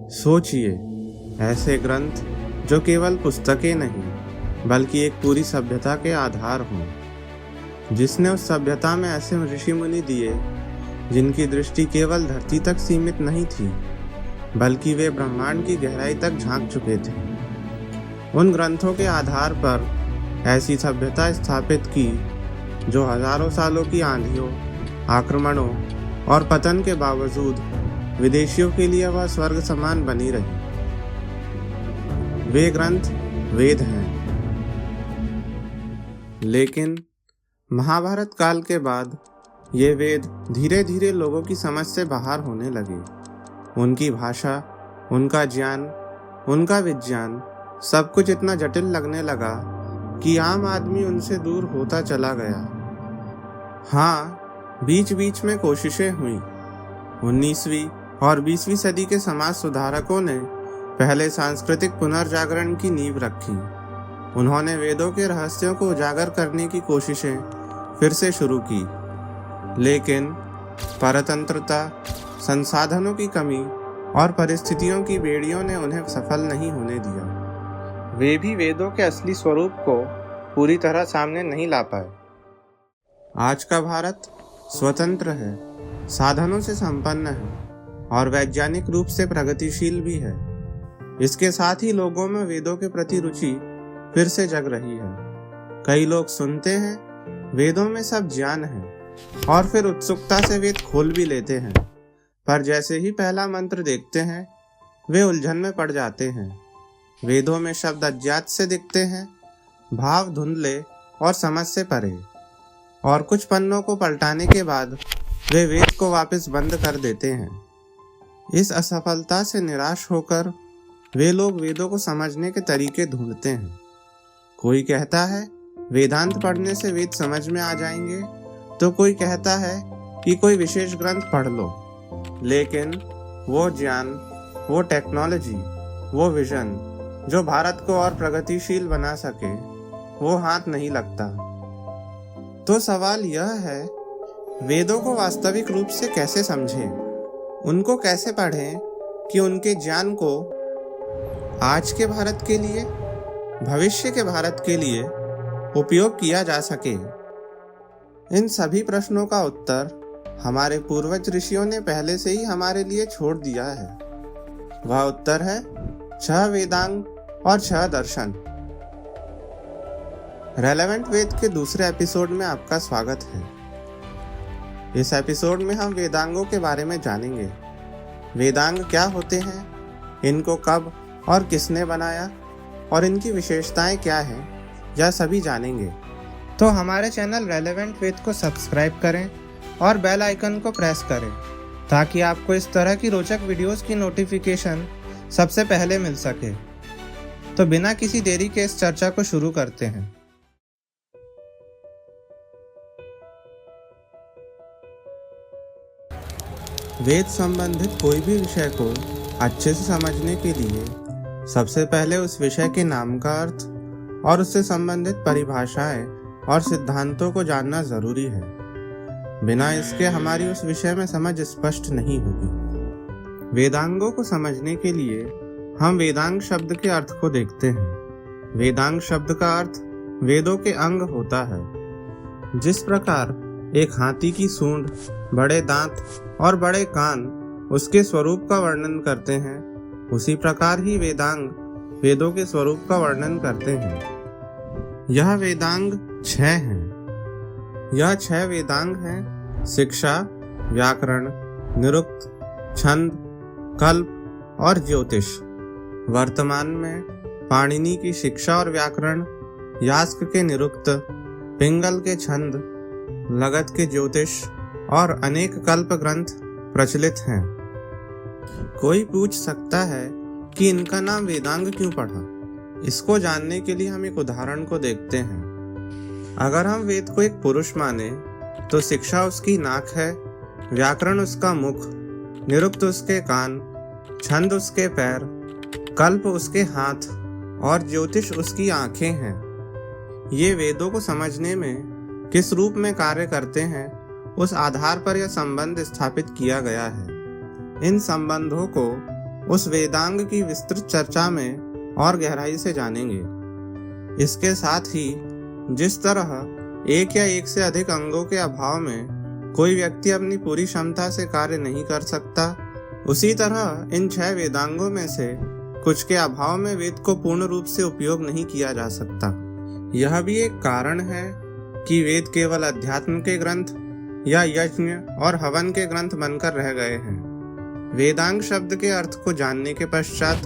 सोचिए, ऐसे ग्रंथ जो केवल पुस्तकें नहीं बल्कि एक पूरी सभ्यता के आधार हों, जिसने उस सभ्यता में ऐसे ऋषि मुनि दिए जिनकी दृष्टि केवल धरती तक सीमित नहीं थी बल्कि वे ब्रह्मांड की गहराई तक झांक चुके थे। उन ग्रंथों के आधार पर ऐसी सभ्यता स्थापित की जो हजारों सालों की आंधियों, आक्रमणों और पतन के बावजूद विदेशियों के लिए वह स्वर्ग समान बनी रही। वे ग्रंथ वेद हैं। लेकिन महाभारत काल के बाद ये वेद धीरे धीरे लोगों की समझ से बाहर होने लगे। उनकी भाषा, उनका ज्ञान, उनका विज्ञान सब कुछ इतना जटिल लगने लगा कि आम आदमी उनसे दूर होता चला गया। हाँ, बीच बीच में कोशिशें हुई। 19वीं और 20वीं सदी के समाज सुधारकों ने पहले सांस्कृतिक पुनर्जागरण की नींव रखी। उन्होंने वेदों के रहस्यों को उजागर करने की कोशिशें फिर से शुरू की, लेकिन परतंत्रता, संसाधनों की कमी और परिस्थितियों की बेड़ियों ने उन्हें सफल नहीं होने दिया। वे भी वेदों के असली स्वरूप को पूरी तरह सामने नहीं ला पाए। आज का भारत स्वतंत्र है, साधनों से संपन्न है और वैज्ञानिक रूप से प्रगतिशील भी है। इसके साथ ही लोगों में वेदों के प्रति रुचि फिर से जग रही है। कई लोग सुनते हैं वेदों में सब ज्ञान है और फिर उत्सुकता से वेद खोल भी लेते हैं, पर जैसे ही पहला मंत्र देखते हैं वे उलझन में पड़ जाते हैं। वेदों में शब्द अज्ञात से दिखते हैं, भाव धुंधले और समझ से परे, और कुछ पन्नों को पलटाने के बाद वे वेद को वापस बंद कर देते हैं। इस असफलता से निराश होकर वे लोग वेदों को समझने के तरीके ढूंढते हैं। कोई कहता है वेदांत पढ़ने से वेद समझ में आ जाएंगे, तो कोई कहता है कि कोई विशेष ग्रंथ पढ़ लो। लेकिन वो ज्ञान, वो टेक्नोलॉजी, वो विजन जो भारत को और प्रगतिशील बना सके, वो हाथ नहीं लगता। तो सवाल यह है, वेदों को वास्तविक रूप से कैसे समझें? उनको कैसे पढ़ें कि उनके ज्ञान को आज के भारत के लिए, भविष्य के भारत के लिए उपयोग किया जा सके? इन सभी प्रश्नों का उत्तर हमारे पूर्वज ऋषियों ने पहले से ही हमारे लिए छोड़ दिया है। वह उत्तर है 6 वेदांग और 6 दर्शन। रेलेवेंट वेद के दूसरे एपिसोड में आपका स्वागत है। इस एपिसोड में हम वेदांगों के बारे में जानेंगे। वेदांग क्या होते हैं, इनको कब और किसने बनाया और इनकी विशेषताएं क्या हैं, यह सभी जानेंगे। तो हमारे चैनल रेलेवेंट वेद को सब्सक्राइब करें और बेल आइकन को प्रेस करें ताकि आपको इस तरह की रोचक वीडियोस की नोटिफिकेशन सबसे पहले मिल सके। तो बिना किसी देरी के इस चर्चा को शुरू करते हैं। वेद संबंधित कोई भी विषय को अच्छे से समझने के लिए सबसे पहले उस विषय के नाम का अर्थ और उससे संबंधित परिभाषाएं और सिद्धांतों को जानना जरूरी है। बिना इसके हमारी उस विषय में समझ स्पष्ट नहीं होगी। वेदांगों को समझने के लिए हम वेदांग शब्द के अर्थ को देखते हैं। वेदांग शब्द का अर्थ वेदों के अंग होता है। जिस प्रकार एक हाथी की सूंड, बड़े दांत और बड़े कान उसके स्वरूप का वर्णन करते हैं, उसी प्रकार ही वेदांग वेदों के स्वरूप का वर्णन करते हैं। यह वेदांग 6 हैं। यह 6 वेदांग हैं: शिक्षा, व्याकरण, निरुक्त, छंद, कल्प और ज्योतिष। वर्तमान में पाणिनि की शिक्षा और व्याकरण, यास्क के निरुक्त, पिंगल के छंद, लगत के ज्योतिष और अनेक कल्प ग्रंथ प्रचलित हैं। कोई पूछ सकता है कि इनका नाम वेदांग क्यों पड़ा? इसको जानने के लिए हम एक उदाहरण को देखते हैं। अगर हम वेद को एक पुरुष माने तो शिक्षा उसकी नाक है, व्याकरण उसका मुख, निरुक्त उसके कान, छंद उसके पैर, कल्प उसके हाथ और ज्योतिष उसकी आंखें हैं। ये वेदों को समझने में किस रूप में कार्य करते हैं, उस आधार पर यह संबंध स्थापित किया गया है। इन संबंधों को उस वेदांग की विस्तृत चर्चा में और गहराई से जानेंगे। इसके साथ ही जिस तरह एक या एक से अधिक अंगों के अभाव में कोई व्यक्ति अपनी पूरी क्षमता से कार्य नहीं कर सकता, उसी तरह इन 6 वेदांगों में से कुछ के अभाव में वेद को पूर्ण रूप से उपयोग नहीं किया जा सकता। यह भी एक कारण है कि वेद केवल अध्यात्म के ग्रंथ या यज्ञ और हवन के ग्रंथ बनकर रह गए हैं। वेदांग शब्द के अर्थ को जानने के पश्चात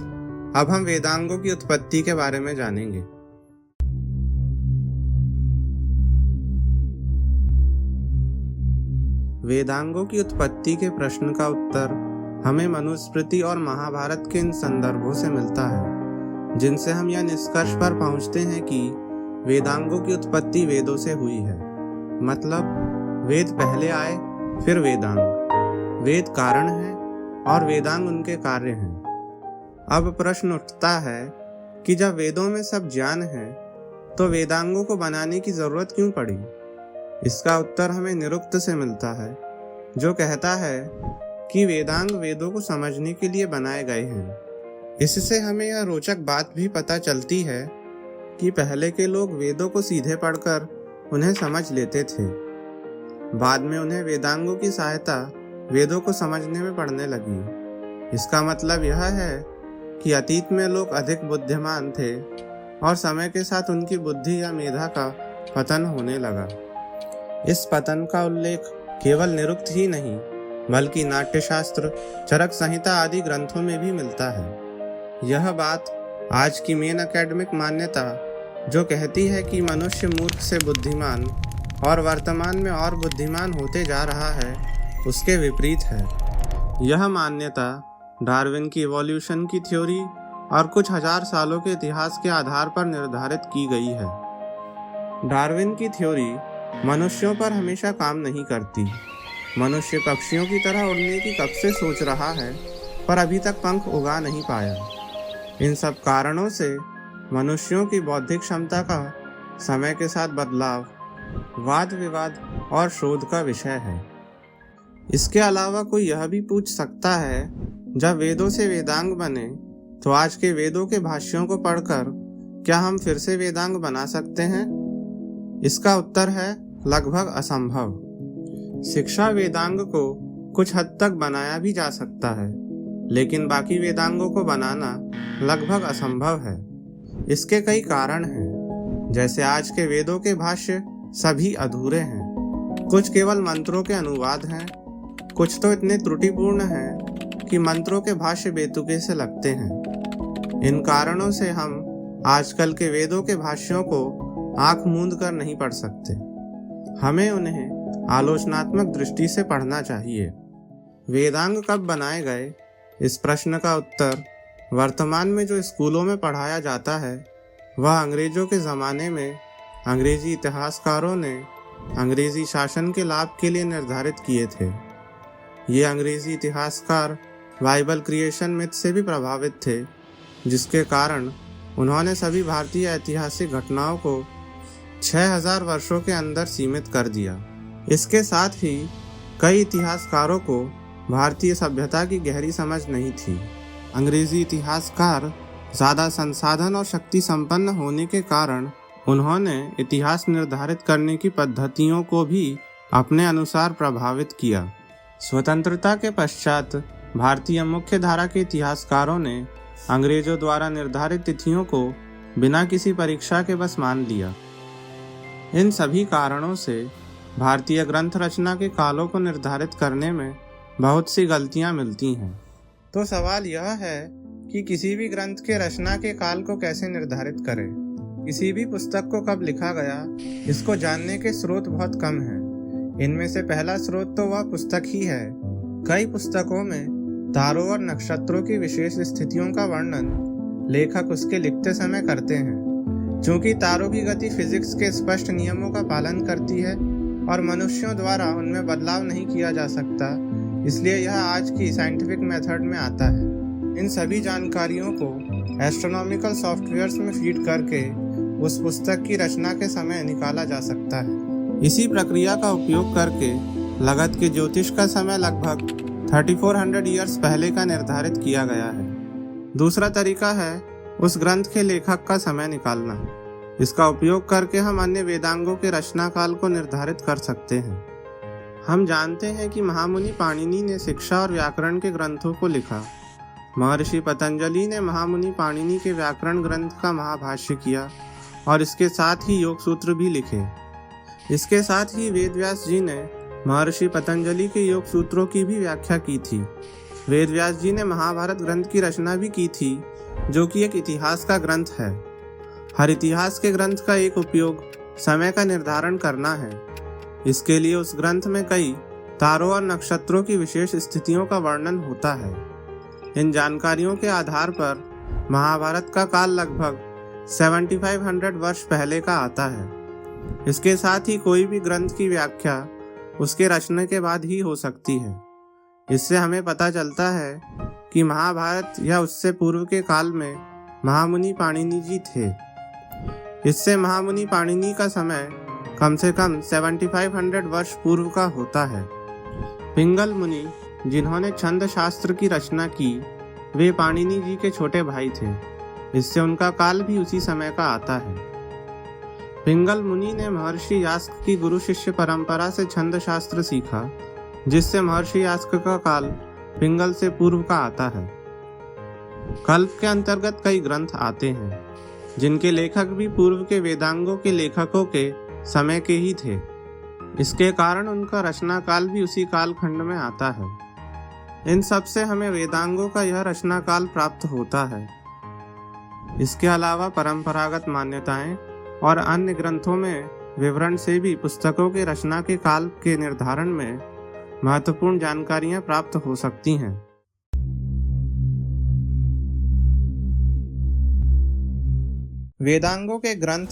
अब हम वेदांगों की उत्पत्ति के बारे में जानेंगे। वेदांगों की उत्पत्ति के प्रश्न का उत्तर हमें मनुस्मृति और महाभारत के इन संदर्भों से मिलता है, जिनसे हम यह निष्कर्ष पर पहुंचते हैं कि वेदांगों की उत्पत्ति वेदों से हुई है। मतलब वेद पहले आए, फिर वेदांग। वेद कारण है और वेदांग उनके कार्य हैं। अब प्रश्न उठता है कि जब वेदों में सब ज्ञान है तो वेदांगों को बनाने की जरूरत क्यों पड़ी? इसका उत्तर हमें निरुक्त से मिलता है, जो कहता है कि वेदांग वेदों को समझने के लिए बनाए गए हैं। इससे हमें यह रोचक बात भी पता चलती है कि पहले के लोग वेदों को सीधे पढ़कर उन्हें समझ लेते थे। बाद में उन्हें वेदांगों की सहायता वेदों को समझने में पड़ने लगी। इसका मतलब यह है कि अतीत में लोग अधिक बुद्धिमान थे और समय के साथ उनकी बुद्धि या मेधा का पतन होने लगा। इस पतन का उल्लेख केवल निरुक्त ही नहीं बल्कि नाट्यशास्त्र, चरक संहिता आदि ग्रंथों में भी मिलता है। यह बात आज की मेन एकेडमिक मान्यता, जो कहती है कि मनुष्य मूर्ख से बुद्धिमान और वर्तमान में और बुद्धिमान होते जा रहा है, उसके विपरीत है। यह मान्यता डार्विन की इवोल्यूशन की थ्योरी और कुछ हजार सालों के इतिहास के आधार पर निर्धारित की गई है। डार्विन की थ्योरी मनुष्यों पर हमेशा काम नहीं करती। मनुष्य पक्षियों की तरह उड़ने की कब से सोच रहा है, पर अभी तक पंख उगा नहीं पाया। इन सब कारणों से मनुष्यों की बौद्धिक क्षमता का समय के साथ बदलाव वाद विवाद और शोध का विषय है। इसके अलावा कोई यह भी पूछ सकता है, जब वेदों से वेदांग बने तो आज के वेदों के भाष्यों को पढ़कर क्या हम फिर से वेदांग बना सकते हैं? इसका उत्तर है लगभग असंभव। शिक्षा वेदांग को कुछ हद तक बनाया भी जा सकता है, लेकिन बाकी वेदांगों को बनाना लगभग असंभव है। इसके कई कारण हैं। जैसे आज के वेदों के भाष्य सभी अधूरे हैं, कुछ केवल मंत्रों के अनुवाद हैं, कुछ तो इतने त्रुटिपूर्ण हैं कि मंत्रों के भाष्य बेतुके से लगते हैं। इन कारणों से हम आजकल के वेदों के भाष्यों को आंख मूंद कर नहीं पढ़ सकते। हमें उन्हें आलोचनात्मक दृष्टि से पढ़ना चाहिए। वेदांग कब बनाए गए, इस प्रश्न का उत्तर वर्तमान में जो स्कूलों में पढ़ाया जाता है वह अंग्रेजों के ज़माने में अंग्रेजी इतिहासकारों ने अंग्रेजी शासन के लाभ के लिए निर्धारित किए थे। ये अंग्रेजी इतिहासकार बाइबल क्रिएशन मिथ से भी प्रभावित थे, जिसके कारण उन्होंने सभी भारतीय ऐतिहासिक घटनाओं को 6000 वर्षों के अंदर सीमित कर दिया। इसके साथ ही कई इतिहासकारों को भारतीय सभ्यता की गहरी समझ नहीं थी। अंग्रेजी इतिहासकार ज़्यादा संसाधन और शक्ति संपन्न होने के कारण उन्होंने इतिहास निर्धारित करने की पद्धतियों को भी अपने अनुसार प्रभावित किया। स्वतंत्रता के पश्चात भारतीय मुख्य धारा के इतिहासकारों ने अंग्रेजों द्वारा निर्धारित तिथियों को बिना किसी परीक्षा के बस मान लिया। इन सभी कारणों से भारतीय ग्रंथ रचना के कालों को निर्धारित करने में बहुत सी गलतियां मिलती हैं। तो सवाल यह है कि किसी भी ग्रंथ के रचना के काल को कैसे निर्धारित करें। किसी भी पुस्तक को कब लिखा गया, इसको जानने के स्रोत बहुत कम हैं। इनमें से पहला स्रोत तो वह पुस्तक ही है। कई पुस्तकों में तारों और नक्षत्रों की विशेष स्थितियों का वर्णन लेखक उसके लिखते समय करते हैं। चूंकि तारों की गति फिजिक्स के स्पष्ट नियमों का पालन करती है और मनुष्यों द्वारा उनमें बदलाव नहीं किया जा सकता, इसलिए यह आज की साइंटिफिक मेथड में आता है। इन सभी जानकारियों को एस्ट्रोनॉमिकल सॉफ्टवेयर्स में फीड करके उस पुस्तक की रचना के समय निकाला जा सकता है। इसी प्रक्रिया का उपयोग करके लगत के ज्योतिष का समय लगभग 3400 ईयर्स पहले का निर्धारित किया गया है। दूसरा तरीका है उस ग्रंथ के लेखक का समय निकालना। इसका उपयोग करके हम अन्य वेदांगों के रचना काल को निर्धारित कर सकते हैं। हम जानते हैं कि महामुनि पाणिनि ने शिक्षा और व्याकरण के ग्रंथों को लिखा। महर्षि पतंजलि ने महामुनि पाणिनि के व्याकरण ग्रंथ का महाभाष्य किया और इसके साथ ही योग सूत्र भी लिखे। इसके साथ ही वेदव्यास जी ने महर्षि पतंजलि के योग सूत्रों की भी व्याख्या की थी। वेदव्यास जी ने महाभारत ग्रंथ की रचना भी की थी, जो कि एक इतिहास का ग्रंथ है। हर इतिहास के ग्रंथ का एक उपयोग समय का निर्धारण करना है। इसके लिए उस ग्रंथ में कई तारों और नक्षत्रों की विशेष स्थितियों का वर्णन होता है। इन जानकारियों के आधार पर महाभारत का काल लगभग 7500 वर्ष पहले का आता है। इसके साथ ही कोई भी ग्रंथ की व्याख्या उसके रचने के बाद ही हो सकती है। इससे हमें पता चलता है कि महाभारत या उससे पूर्व के काल में महामुनि पाणिनि जी थे। इससे महामुनि पाणिनि का समय कम से कम 7500 वर्ष पूर्व का होता है। पिंगल मुनि, जिन्होंने छंद शास्त्र की रचना की, वे पाणिनि जी के छोटे भाई थे। इससे उनका काल भी उसी समय का आता है। पिंगल मुनि ने महर्षि यास्क की गुरु शिष्य परंपरा से छंद शास्त्र सीखा, जिससे महर्षि यास्क का काल पिंगल से पूर्व का आता है। कल्प के अंतर्गत कई ग्रंथ आते हैं, जिनके लेखक भी पूर्व के वेदांगों के लेखकों के समय के ही थे। इसके कारण उनका रचना काल भी उसी काल खंड में आता है। इन सब से हमें वेदांगों का यह रचना काल प्राप्त होता है। इसके अलावा परंपरागत मान्यताएं और अन्य ग्रंथों में विवरण से भी पुस्तकों के रचना के काल के निर्धारण में महत्वपूर्ण जानकारियां प्राप्त हो सकती हैं। वेदांगों के ग्रंथ,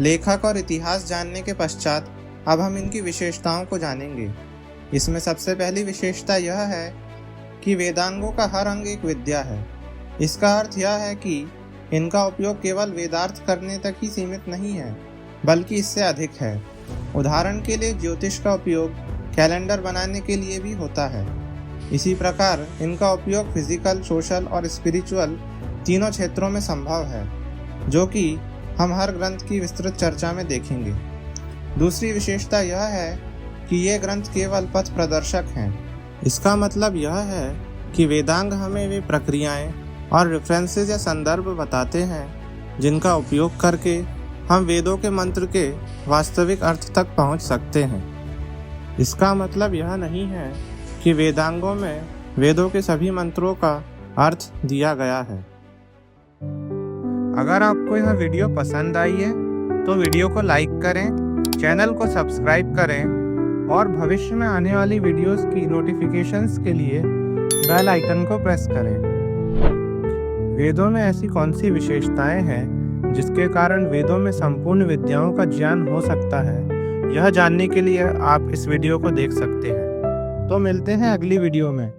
लेखक और इतिहास जानने के पश्चात अब हम इनकी विशेषताओं को जानेंगे। इसमें सबसे पहली विशेषता यह है कि वेदांगों का हर अंग एक विद्या है। इसका अर्थ यह है कि इनका उपयोग केवल वेदार्थ करने तक ही सीमित नहीं है, बल्कि इससे अधिक है। उदाहरण के लिए ज्योतिष का उपयोग कैलेंडर बनाने के लिए भी होता है। इसी प्रकार इनका उपयोग फिजिकल, सोशल और स्पिरिचुअल तीनों क्षेत्रों में संभव है, जो कि हम हर ग्रंथ की विस्तृत चर्चा में देखेंगे। दूसरी विशेषता यह है कि ये ग्रंथ केवल पथ प्रदर्शक हैं। इसका मतलब यह है कि वेदांग हमें वे प्रक्रियाएं और रेफरेंसेस या संदर्भ बताते हैं, जिनका उपयोग करके हम वेदों के मंत्र के वास्तविक अर्थ तक पहुंच सकते हैं। इसका मतलब यह नहीं है कि वेदांगों में वेदों के सभी मंत्रों का अर्थ दिया गया है। अगर आपको यह वीडियो पसंद आई है तो वीडियो को लाइक करें, चैनल को सब्सक्राइब करें और भविष्य में आने वाली वीडियोस की नोटिफिकेशंस के लिए बेल आइकन को प्रेस करें। वेदों में ऐसी कौन सी विशेषताएं हैं जिसके कारण वेदों में संपूर्ण विद्याओं का ज्ञान हो सकता है, यह जानने के लिए आप इस वीडियो को देख सकते हैं। तो मिलते हैं अगली वीडियो में।